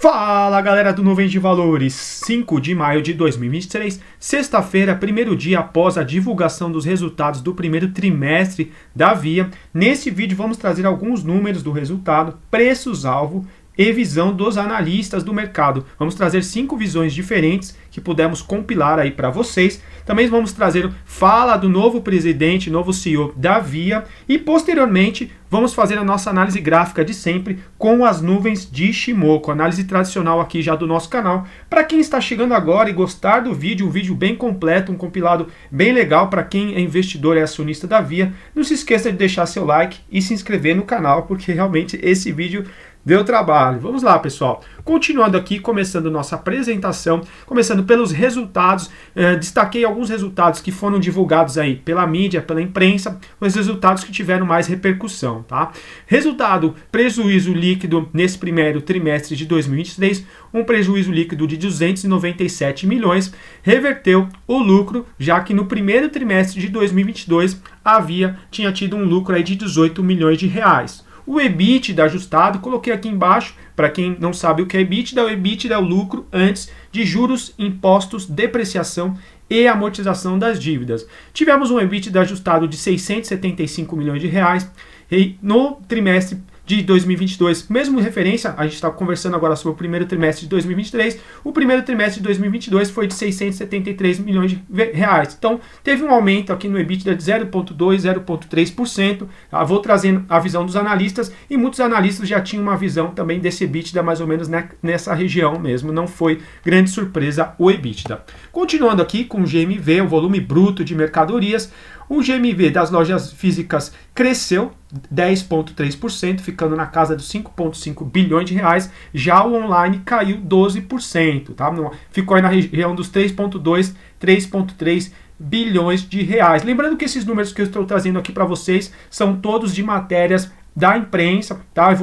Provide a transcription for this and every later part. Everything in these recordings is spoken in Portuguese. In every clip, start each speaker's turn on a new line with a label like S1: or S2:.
S1: Fala galera do Nuvens de Valores, 5 de maio de 2023, sexta-feira, primeiro dia após a divulgação dos resultados do primeiro trimestre da Via. Nesse vídeo vamos trazer alguns números do resultado, preços-alvo e visão dos analistas do mercado. Vamos trazer 5 visões diferentes que pudemos compilar aí para vocês. Também vamos trazer fala do novo presidente, novo CEO da Via e posteriormente vamos fazer a nossa análise gráfica de sempre com as nuvens de Ichimoku, análise tradicional aqui já do nosso canal. Para quem está chegando agora e gostar do vídeo, um vídeo bem completo, um compilado bem legal para quem é investidor e acionista da Via, não se esqueça de deixar seu like e se inscrever no canal, porque realmente esse vídeo deu trabalho. Vamos lá, pessoal. Continuando aqui, começando nossa apresentação, começando pelos resultados, destaquei alguns resultados que foram divulgados aí pela mídia, pela imprensa, os resultados que tiveram mais repercussão, tá? Resultado, prejuízo líquido nesse primeiro trimestre de 2023, um prejuízo líquido de 297 milhões, reverteu o lucro, já que no primeiro trimestre de 2022 a Via tinha tido um lucro aí de 18 milhões de reais. O EBITDA ajustado, coloquei aqui embaixo, para quem não sabe o que é EBITDA, o EBITDA é o lucro antes de juros, impostos, depreciação e amortização das dívidas. Tivemos um EBITDA ajustado de 675 milhões de reais e no trimestre de 2022, mesmo referência, a gente está conversando agora sobre o primeiro trimestre de 2023, o primeiro trimestre de 2022 foi de 673 milhões de reais. Então, teve um aumento aqui no EBITDA de 0,2%, 0,3%. Vou trazendo a visão dos analistas e muitos analistas já tinham uma visão também desse EBITDA mais ou menos nessa região mesmo, não foi grande surpresa o EBITDA. Continuando aqui com o GMV, o volume bruto de mercadorias, o GMV das lojas físicas cresceu 10,3%, ficando na casa dos 5,5 bilhões de reais. Já o online caiu 12%, tá? Ficou aí na região dos 3,2, 3,3 bilhões de reais. Lembrando que esses números que eu estou trazendo aqui para vocês são todos de matérias da imprensa, tá?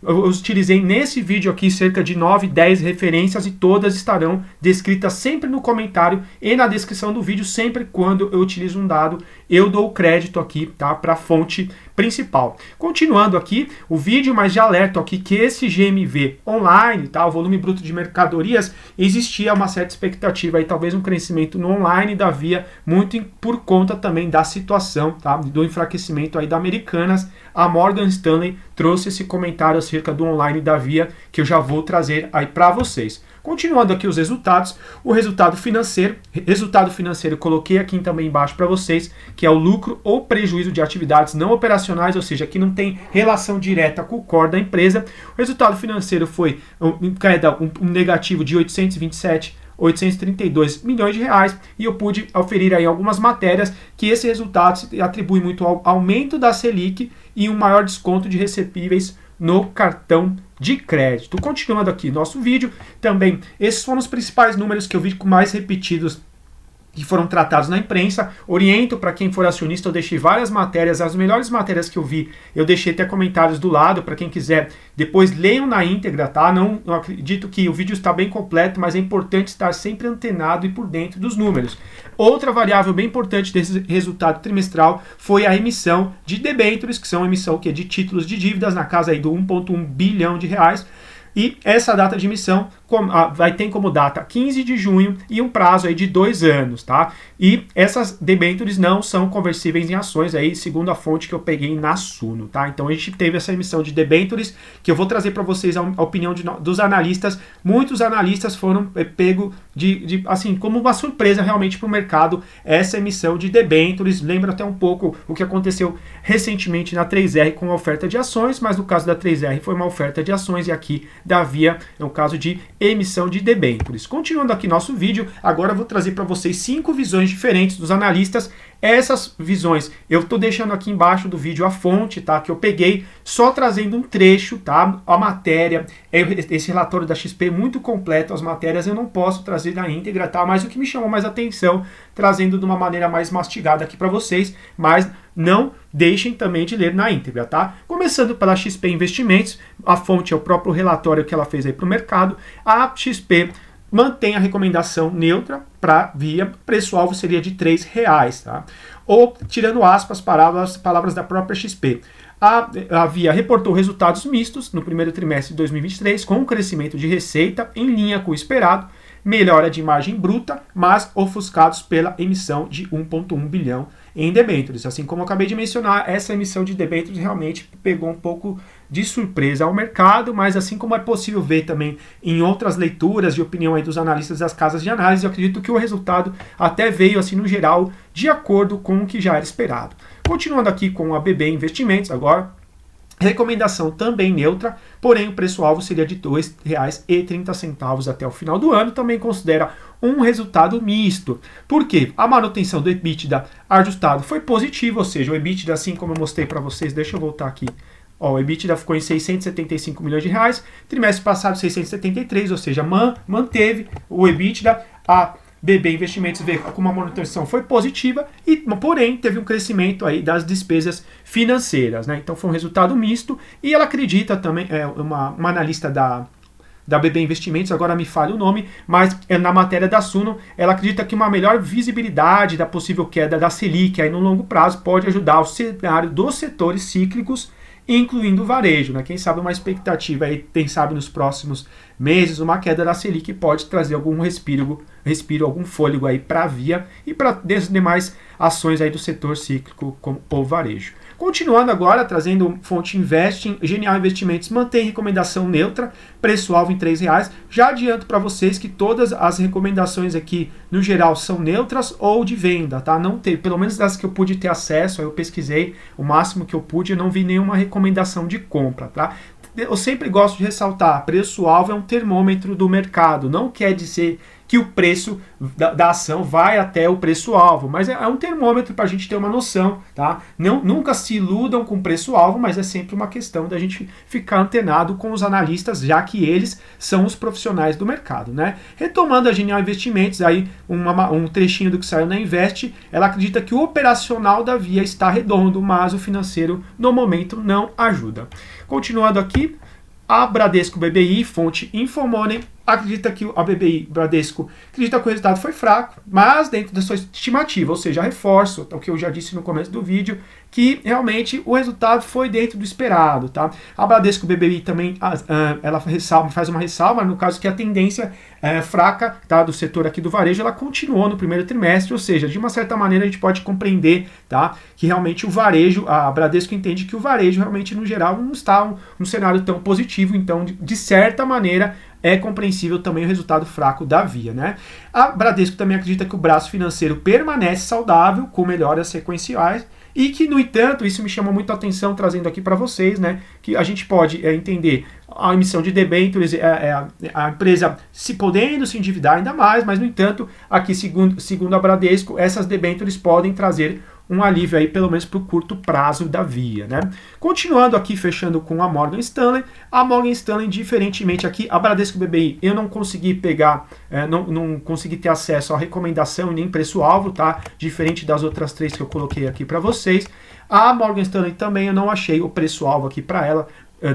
S1: Eu utilizei nesse vídeo aqui cerca de 9, 10 referências e todas estarão descritas sempre no comentário e na descrição do vídeo. Sempre quando eu utilizo um dado, eu dou o crédito aqui, tá? Para a fonte principal. Continuando aqui o vídeo, mas já alerto aqui que esse GMV online, tá? O volume bruto de mercadorias, existia uma certa expectativa aí, talvez um crescimento no online da Via, muito por conta também da situação, tá? Do enfraquecimento aí da Americanas. A Morgan Stanley trouxe esse comentário acerca do online da Via, que eu já vou trazer aí para vocês. Continuando aqui os resultados, o resultado financeiro eu coloquei aqui também embaixo para vocês, que é o lucro ou prejuízo de atividades não operacionais, ou seja, que não tem relação direta com o core da empresa. O resultado financeiro foi um negativo de 832 milhões de reais, e eu pude oferir aí algumas matérias que esse resultado se atribui muito ao aumento da Selic e um maior desconto de recebíveis no cartão de crédito. Continuando aqui nosso vídeo, também esses foram os principais números que eu vi com mais repetidos que foram tratados na imprensa. Oriento para quem for acionista, eu deixei várias matérias, as melhores matérias que eu vi, eu deixei até comentários do lado, para quem quiser, depois leiam na íntegra, tá? Não acredito que o vídeo está bem completo, mas é importante estar sempre antenado e por dentro dos números. Outra variável bem importante desse resultado trimestral foi a emissão de debêntures, que são a emissão de títulos de dívidas na casa aí do 1,1 bilhão de reais. E essa data de emissão vai ter como data 15 de junho e um prazo aí de 2 anos, tá? E essas debêntures não são conversíveis em ações aí, segundo a fonte que eu peguei na Suno, tá? Então a gente teve essa emissão de debêntures, que eu vou trazer para vocês a opinião dos analistas. Muitos analistas foram pego assim, como uma surpresa realmente para o mercado, essa emissão de debêntures. Lembra até um pouco o que aconteceu recentemente na 3R com a oferta de ações, mas no caso da 3R foi uma oferta de ações e aqui da Via é um caso de emissão de debêntures. Continuando aqui nosso vídeo, agora eu vou trazer para vocês 5 visões diferentes dos analistas. Essas visões eu estou deixando aqui embaixo do vídeo a fonte, tá? Que eu peguei, só trazendo um trecho, tá? A matéria, esse relatório da XP é muito completo, as matérias eu não posso trazer na íntegra, tá? Mas o que me chamou mais atenção, trazendo de uma maneira mais mastigada aqui para vocês, mas não deixem também de ler na íntegra, tá? Começando pela XP Investimentos, a fonte é o próprio relatório que ela fez aí para o mercado. A XP mantém a recomendação neutra para Via, preço-alvo seria de R$ 3,00, tá? Ou, tirando aspas, palavras da própria XP. A Via reportou resultados mistos no primeiro trimestre de 2023, com um crescimento de receita em linha com o esperado, melhora de margem bruta, mas ofuscados pela emissão de 1,1 bilhão em debêntures. Assim como eu acabei de mencionar, essa emissão de debêntures realmente pegou um pouco de surpresa ao mercado, mas assim como é possível ver também em outras leituras de opinião aí dos analistas das casas de análise, eu acredito que o resultado até veio, assim, no geral, de acordo com o que já era esperado. Continuando aqui com a BB Investimentos agora, recomendação também neutra, porém o preço-alvo seria de R$ 2,30 até o final do ano, também considera um resultado misto. Por quê? A manutenção do EBITDA ajustado foi positiva, ou seja, o EBITDA, assim como eu mostrei para vocês, deixa eu voltar aqui, o EBITDA ficou em 675 milhões de reais, trimestre passado 673, ou seja, manteve o EBITDA. A BB Investimentos vê como a manutenção foi positiva, e porém teve um crescimento aí das despesas financeiras, né? Então foi um resultado misto, e ela acredita também, uma analista da BB Investimentos, agora me falha o nome, mas na matéria da Suno, ela acredita que uma melhor visibilidade da possível queda da Selic aí no longo prazo pode ajudar o cenário dos setores cíclicos, incluindo o varejo, né? Quem sabe uma expectativa aí, quem sabe nos próximos meses, uma queda da Selic pode trazer algum respiro, algum fôlego aí para a Via e para as demais ações aí do setor cíclico como o varejo. Continuando agora, trazendo fonte Investing, Genial Investimentos mantém recomendação neutra, preço-alvo em R$ 3,00. Já adianto para vocês que todas as recomendações aqui, no geral, são neutras ou de venda, tá? Não tem, pelo menos das que eu pude ter acesso, eu pesquisei o máximo que eu pude, eu não vi nenhuma recomendação de compra, tá? Eu sempre gosto de ressaltar, preço-alvo é um termômetro do mercado, não quer dizer que o preço da ação vai até o preço-alvo, mas é um termômetro para a gente ter uma noção, tá? Nunca se iludam com o preço-alvo, mas é sempre uma questão da gente ficar antenado com os analistas, já que eles são os profissionais do mercado, né? Retomando a Genial Investimentos, aí um trechinho do que saiu na Invest, ela acredita que o operacional da Via está redondo, mas o financeiro no momento não ajuda. Continuando aqui, a Bradesco BBI, fonte Infomoney, acredita que a BBI Bradesco acredita que o resultado foi fraco, mas dentro da sua estimativa, ou seja, reforço o que eu já disse no começo do vídeo, que realmente o resultado foi dentro do esperado, tá? A Bradesco BBI também, ela faz uma ressalva, no caso que a tendência fraca, tá, do setor aqui do varejo, ela continuou no primeiro trimestre, ou seja, de uma certa maneira a gente pode compreender, tá, que realmente o varejo, a Bradesco entende que o varejo realmente no geral não está um cenário tão positivo, então de certa maneira é compreensível também o resultado fraco da Via, né? A Bradesco também acredita que o braço financeiro permanece saudável, com melhoras sequenciais, e que, no entanto, isso me chama muito a atenção, trazendo aqui para vocês, né, que a gente pode entender a emissão de debêntures, a empresa podendo se endividar ainda mais, mas, no entanto, aqui, segundo a Bradesco, essas debêntures podem trazer um alívio aí, pelo menos para o curto prazo da Via, né? Continuando aqui, fechando com a Morgan Stanley, diferentemente aqui, a Bradesco BBI, eu não consegui pegar, não consegui ter acesso à recomendação e nem preço-alvo, tá? Diferente das outras três que eu coloquei aqui para vocês. A Morgan Stanley também eu não achei o preço-alvo aqui para ela,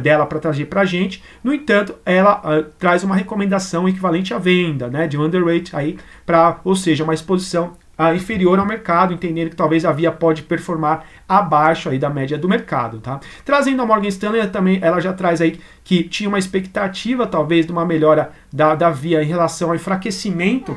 S1: dela para trazer para a gente. No entanto, ela traz uma recomendação equivalente à venda, né? De underweight aí, ou seja, uma exposição inferior ao mercado, entendendo que talvez a Via pode performar abaixo aí da média do mercado, tá? Trazendo a Morgan Stanley também, ela já traz aí que tinha uma expectativa talvez de uma melhora da Via em relação ao enfraquecimento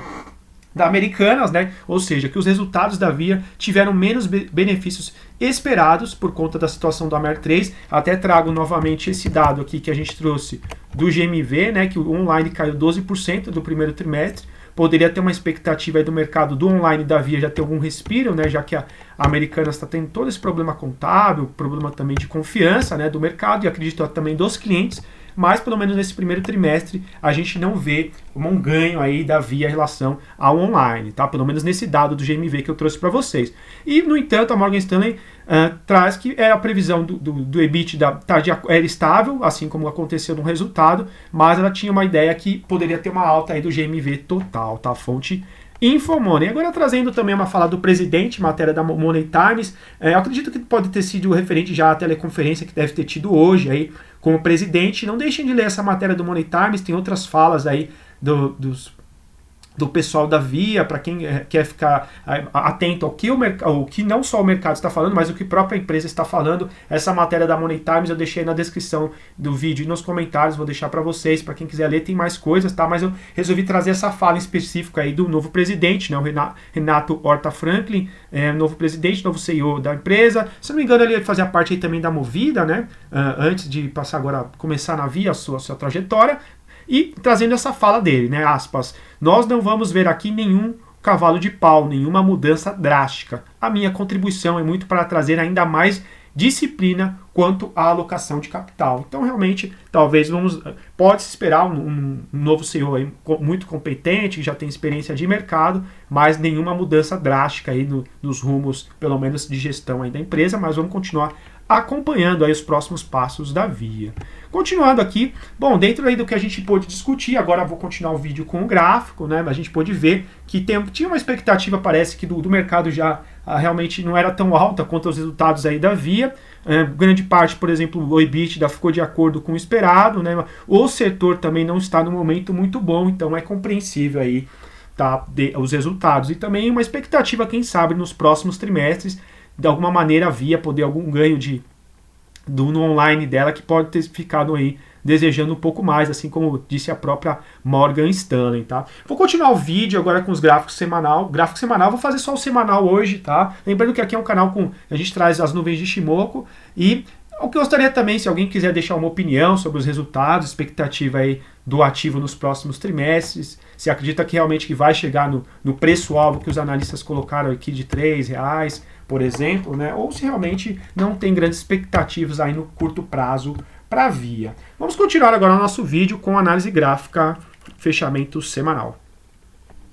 S1: da Americanas, né? Ou seja, que os resultados da Via tiveram menos benefícios esperados por conta da situação do Amer3. Até trago novamente esse dado aqui que a gente trouxe do GMV, né? Que o online caiu 12% do primeiro trimestre. Poderia ter uma expectativa aí do mercado do online da Via já ter algum respiro, né? Já que a Americanas está tendo todo esse problema contábil, problema também de confiança, né, do mercado, e acredito também dos clientes. Mas pelo menos nesse primeiro trimestre a gente não vê um ganho aí da Via em relação ao online, tá? Pelo menos nesse dado do GMV que eu trouxe para vocês. E no entanto a Morgan Stanley traz que a previsão do EBITDA era estável, assim como aconteceu no resultado, mas ela tinha uma ideia que poderia ter uma alta aí do GMV total, tá? Fonte Infomoney. Agora trazendo também uma fala do presidente, matéria da Money Times, eu acredito que pode ter sido referente já à teleconferência que deve ter tido hoje aí com o presidente. Não deixem de ler essa matéria do Money Times, tem outras falas aí dos do pessoal da Via, para quem quer ficar atento ao que não só o mercado está falando, mas o que a própria empresa está falando. Essa matéria da Money Times eu deixei na descrição do vídeo e nos comentários, vou deixar para vocês, para quem quiser ler, tem mais coisas, tá? Mas eu resolvi trazer essa fala em específico aí do novo presidente, né? O Renato Horta Franklin, novo presidente, novo CEO da empresa. Se não me engano, ele fazia parte aí também da Movida, né? Antes de passar agora, começar na Via a sua trajetória. E trazendo essa fala dele, né, aspas, nós não vamos ver aqui nenhum cavalo de pau, nenhuma mudança drástica. A minha contribuição é muito para trazer ainda mais disciplina quanto à alocação de capital. Então, realmente, talvez pode-se esperar um novo CEO aí muito competente, que já tem experiência de mercado, mas nenhuma mudança drástica aí nos rumos, pelo menos de gestão aí da empresa, mas vamos continuar acompanhando aí os próximos passos da Via. Continuando aqui, bom, dentro aí do que a gente pôde discutir, agora vou continuar o vídeo com o gráfico, né? A gente pôde ver que tinha uma expectativa, parece que do mercado já realmente não era tão alta quanto os resultados aí da Via. Grande parte, por exemplo, o EBITDA ficou de acordo com o esperado, né? O setor também não está no momento muito bom, então é compreensível aí, tá, os resultados. E também uma expectativa, quem sabe, nos próximos trimestres, de alguma maneira a Via poder algum ganho no online dela, que pode ter ficado aí desejando um pouco mais, assim como disse a própria Morgan Stanley, tá? Vou continuar o vídeo agora com os gráficos semanal. Gráfico semanal, vou fazer só o semanal hoje, tá? Lembrando que aqui é um canal a gente traz as nuvens de Ichimoku e eu gostaria também, se alguém quiser deixar uma opinião sobre os resultados, expectativa aí do ativo nos próximos trimestres, se acredita que realmente que vai chegar no preço-alvo que os analistas colocaram aqui de R$3, por exemplo, né? Ou se realmente não tem grandes expectativas aí no curto prazo para a Via. Vamos continuar agora o nosso vídeo com análise gráfica, fechamento semanal.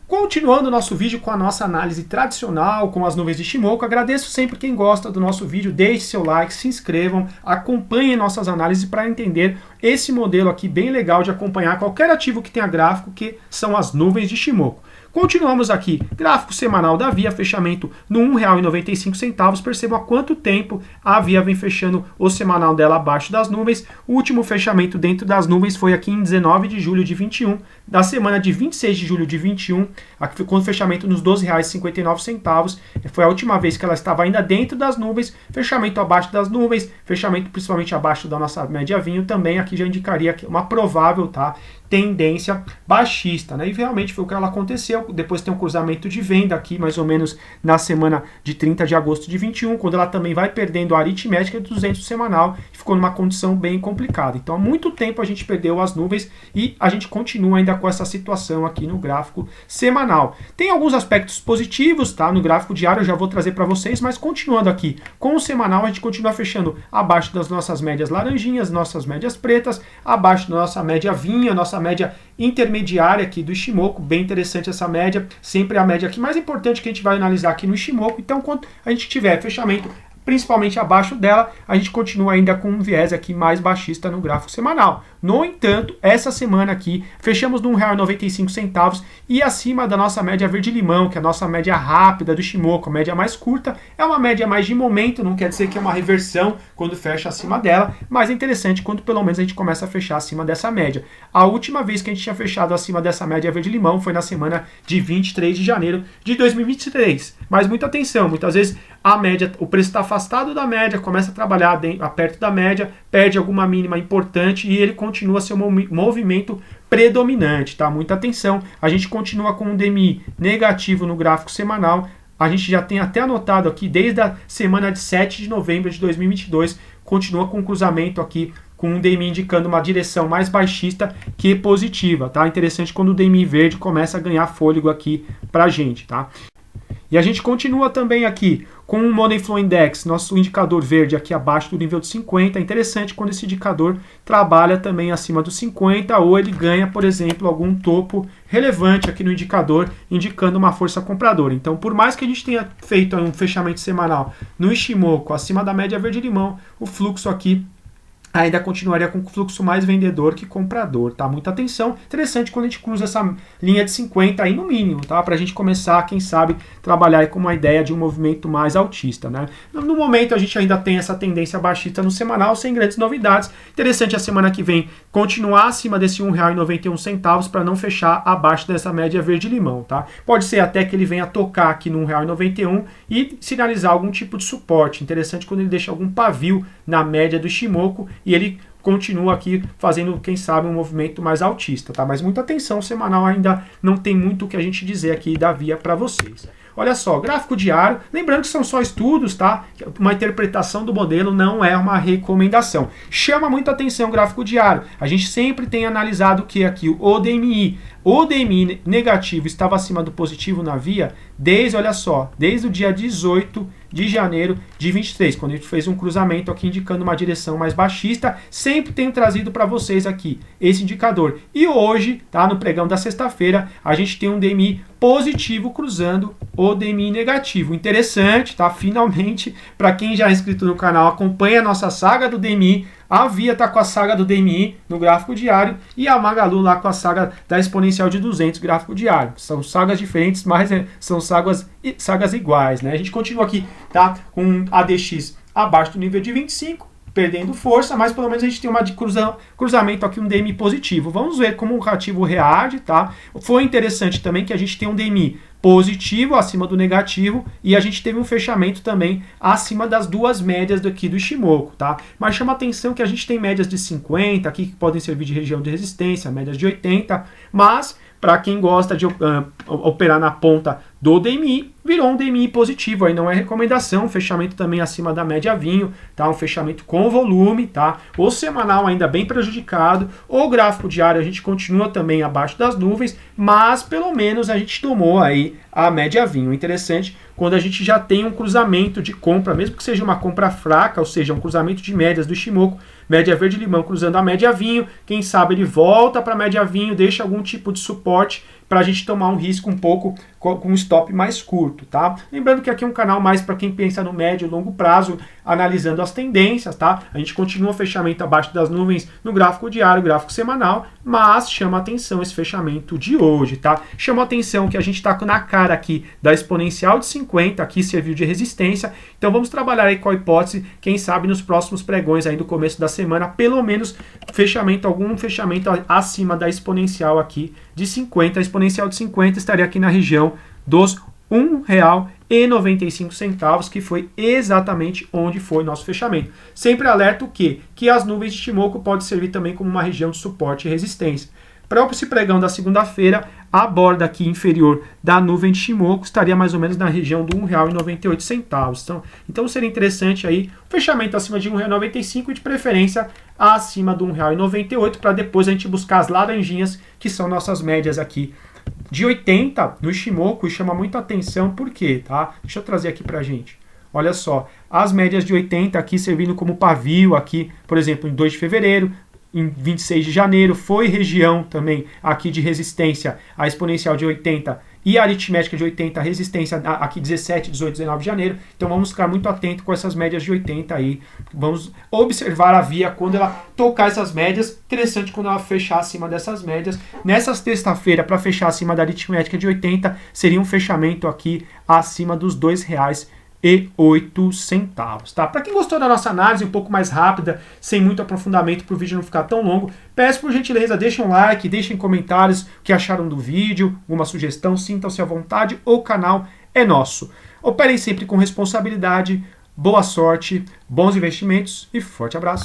S1: Continuando o nosso vídeo com a nossa análise tradicional, com as nuvens de Ichimoku, agradeço sempre quem gosta do nosso vídeo, deixe seu like, se inscrevam, acompanhem nossas análises para entender esse modelo aqui bem legal de acompanhar qualquer ativo que tenha gráfico, que são as nuvens de Ichimoku. Continuamos aqui, gráfico semanal da Via, fechamento no R$1,95. Percebam há quanto tempo a Via vem fechando o semanal dela abaixo das nuvens. O último fechamento dentro das nuvens foi aqui em 19 de julho de 21, da semana de 26 de julho de 21, aqui ficou o fechamento nos R$12,59. Foi a última vez que ela estava ainda dentro das nuvens, fechamento abaixo das nuvens, fechamento principalmente abaixo da nossa média vinho, também aqui já indicaria uma provável, tá, tendência baixista, né? E realmente foi o que ela aconteceu. Depois tem um cruzamento de venda aqui, mais ou menos na semana de 30 de agosto de 21, quando ela também vai perdendo a aritmética de 200 semanal e ficou numa condição bem complicada. Então há muito tempo a gente perdeu as nuvens e a gente continua ainda com essa situação aqui no gráfico semanal. Tem alguns aspectos positivos, tá? No gráfico diário eu já vou trazer para vocês, mas continuando aqui com o semanal, a gente continua fechando abaixo das nossas médias laranjinhas, nossas médias pretas, abaixo da nossa média vinha, nossa média intermediária aqui do Ichimoku, bem interessante essa média, sempre a média aqui mais importante que a gente vai analisar aqui no Ichimoku. Então, quando a gente tiver fechamento principalmente abaixo dela, a gente continua ainda com um viés aqui mais baixista no gráfico semanal. No entanto, essa semana aqui, fechamos no R$1,95 e acima da nossa média verde-limão, que é a nossa média rápida do Ichimoku, a média mais curta, é uma média mais de momento, não quer dizer que é uma reversão quando fecha acima dela, mas é interessante quando pelo menos a gente começa a fechar acima dessa média. A última vez que a gente tinha fechado acima dessa média verde-limão foi na semana de 23 de janeiro de 2023. Mas muita atenção, muitas vezes a média, o preço está afastado da média, começa a trabalhar perto da média, perde alguma mínima importante e ele continua a ser um movimento predominante, tá? Muita atenção, a gente continua com um DMI negativo no gráfico semanal, a gente já tem até anotado aqui, desde a semana de 7 de novembro de 2022, continua com um cruzamento aqui, com um DMI indicando uma direção mais baixista que positiva, tá? Interessante quando o DMI verde começa a ganhar fôlego aqui pra gente, tá? E a gente continua também aqui com o Money Flow Index, nosso indicador verde aqui abaixo do nível de 50. É interessante quando esse indicador trabalha também acima dos 50 ou ele ganha, por exemplo, algum topo relevante aqui no indicador, indicando uma força compradora. Então, por mais que a gente tenha feito um fechamento semanal no Ichimoku acima da média verde-limão, o fluxo aqui ainda continuaria com fluxo mais vendedor que comprador, tá? Muita atenção. Interessante quando a gente cruza essa linha de 50 aí no mínimo, tá? Pra gente começar, quem sabe, trabalhar aí com uma ideia de um movimento mais altista, né? No momento a gente ainda tem essa tendência baixista no semanal, sem grandes novidades. Interessante a semana que vem continuar acima desse R$ 1,91 para não fechar abaixo dessa média verde-limão, tá? Pode ser até que ele venha tocar aqui no R$ 1,91 e sinalizar algum tipo de suporte. Interessante quando ele deixa algum pavio na média do Ichimoku e ele continua aqui fazendo, quem sabe, um movimento mais altista, tá? Mas muita atenção, o semanal ainda não tem muito o que a gente dizer aqui da Via para vocês. Olha só, gráfico diário, lembrando que são só estudos, tá? Uma interpretação do modelo não é uma recomendação. Chama muita atenção o gráfico diário. A gente sempre tem analisado que aqui o DMI negativo estava acima do positivo na Via olha só, desde o dia 18 de janeiro de 23, quando a gente fez um cruzamento aqui indicando uma direção mais baixista. Sempre tenho trazido para vocês aqui esse indicador. E hoje, tá, no pregão da sexta-feira, a gente tem um DMI positivo cruzando o DMI negativo. Interessante, tá? Finalmente, para quem já é inscrito no canal, acompanha a nossa saga do DMI. A Via está com a saga do DMI no gráfico diário e a Magalu lá com a saga da exponencial de 200 gráfico diário. São sagas diferentes, mas são sagas iguais, né? A gente continua aqui, tá, com ADX abaixo do nível de 25, perdendo força, mas pelo menos a gente tem uma de cruzamento aqui, um DMI positivo. Vamos ver como o ativo reage, tá? Foi interessante também que a gente tem um DMI positivo acima do negativo e a gente teve um fechamento também acima das duas médias daqui do Ichimoku, tá? Mas chama atenção que a gente tem médias de 50 aqui que podem servir de região de resistência, médias de 80, mas para quem gosta de operar na ponta do DMI, virou um DMI positivo, aí não é recomendação, um fechamento também acima da média vinho, tá? Um fechamento com volume, tá? O semanal ainda bem prejudicado, o gráfico diário a gente continua também abaixo das nuvens, mas pelo menos a gente tomou aí a média vinho. Interessante quando a gente já tem um cruzamento de compra, mesmo que seja uma compra fraca, ou seja, um cruzamento de médias do Ichimoku, média verde-limão cruzando a média vinho, quem sabe ele volta para a média vinho, deixa algum tipo de suporte para a gente tomar um risco um pouco com um stop mais curto, tá? Lembrando que aqui é um canal mais para quem pensa no médio e longo prazo, analisando as tendências, tá? A gente continua fechamento abaixo das nuvens no gráfico diário, gráfico semanal, mas chama atenção esse fechamento de hoje, tá? Chama atenção que a gente está na cara aqui da exponencial de 50, aqui serviu de resistência, então vamos trabalhar aí com a hipótese, quem sabe nos próximos pregões aí do começo da semana, pelo menos algum fechamento acima da exponencial aqui de 50, a exponencial de 50 estaria aqui na região dos R$ 1,95, que foi exatamente onde foi nosso fechamento. Sempre alerta o quê? Que as nuvens de Ichimoku podem servir também como uma região de suporte e resistência. Para esse pregão da segunda-feira, a borda aqui inferior da nuvem de Ichimoku estaria mais ou menos na região do R$ 1,98. Então seria interessante aí o fechamento acima de R$ 1,95 e de preferência acima do R$ 1,98 para depois a gente buscar as laranjinhas, que são nossas médias aqui de 80 no Ichimoku, e chama muita atenção por quê, tá? Deixa eu trazer aqui pra gente. Olha só, as médias de 80 aqui servindo como pavio aqui, por exemplo, em 2 de fevereiro, em 26 de janeiro, foi região também aqui de resistência, a exponencial de 80 e a aritmética de 80, resistência aqui 17, 18, 19 de janeiro. Então vamos ficar muito atento com essas médias de 80 aí. Vamos observar a Via quando ela tocar essas médias. Interessante quando ela fechar acima dessas médias. Nessa sexta-feira, para fechar acima da aritmética de 80, seria um fechamento aqui acima dos R$ 2,08, tá? Para quem gostou da nossa análise um pouco mais rápida, sem muito aprofundamento para o vídeo não ficar tão longo, peço por gentileza, deixem um like, deixem comentários o que acharam do vídeo, alguma sugestão, sintam-se à vontade, o canal é nosso. Operem sempre com responsabilidade, boa sorte, bons investimentos e forte abraço.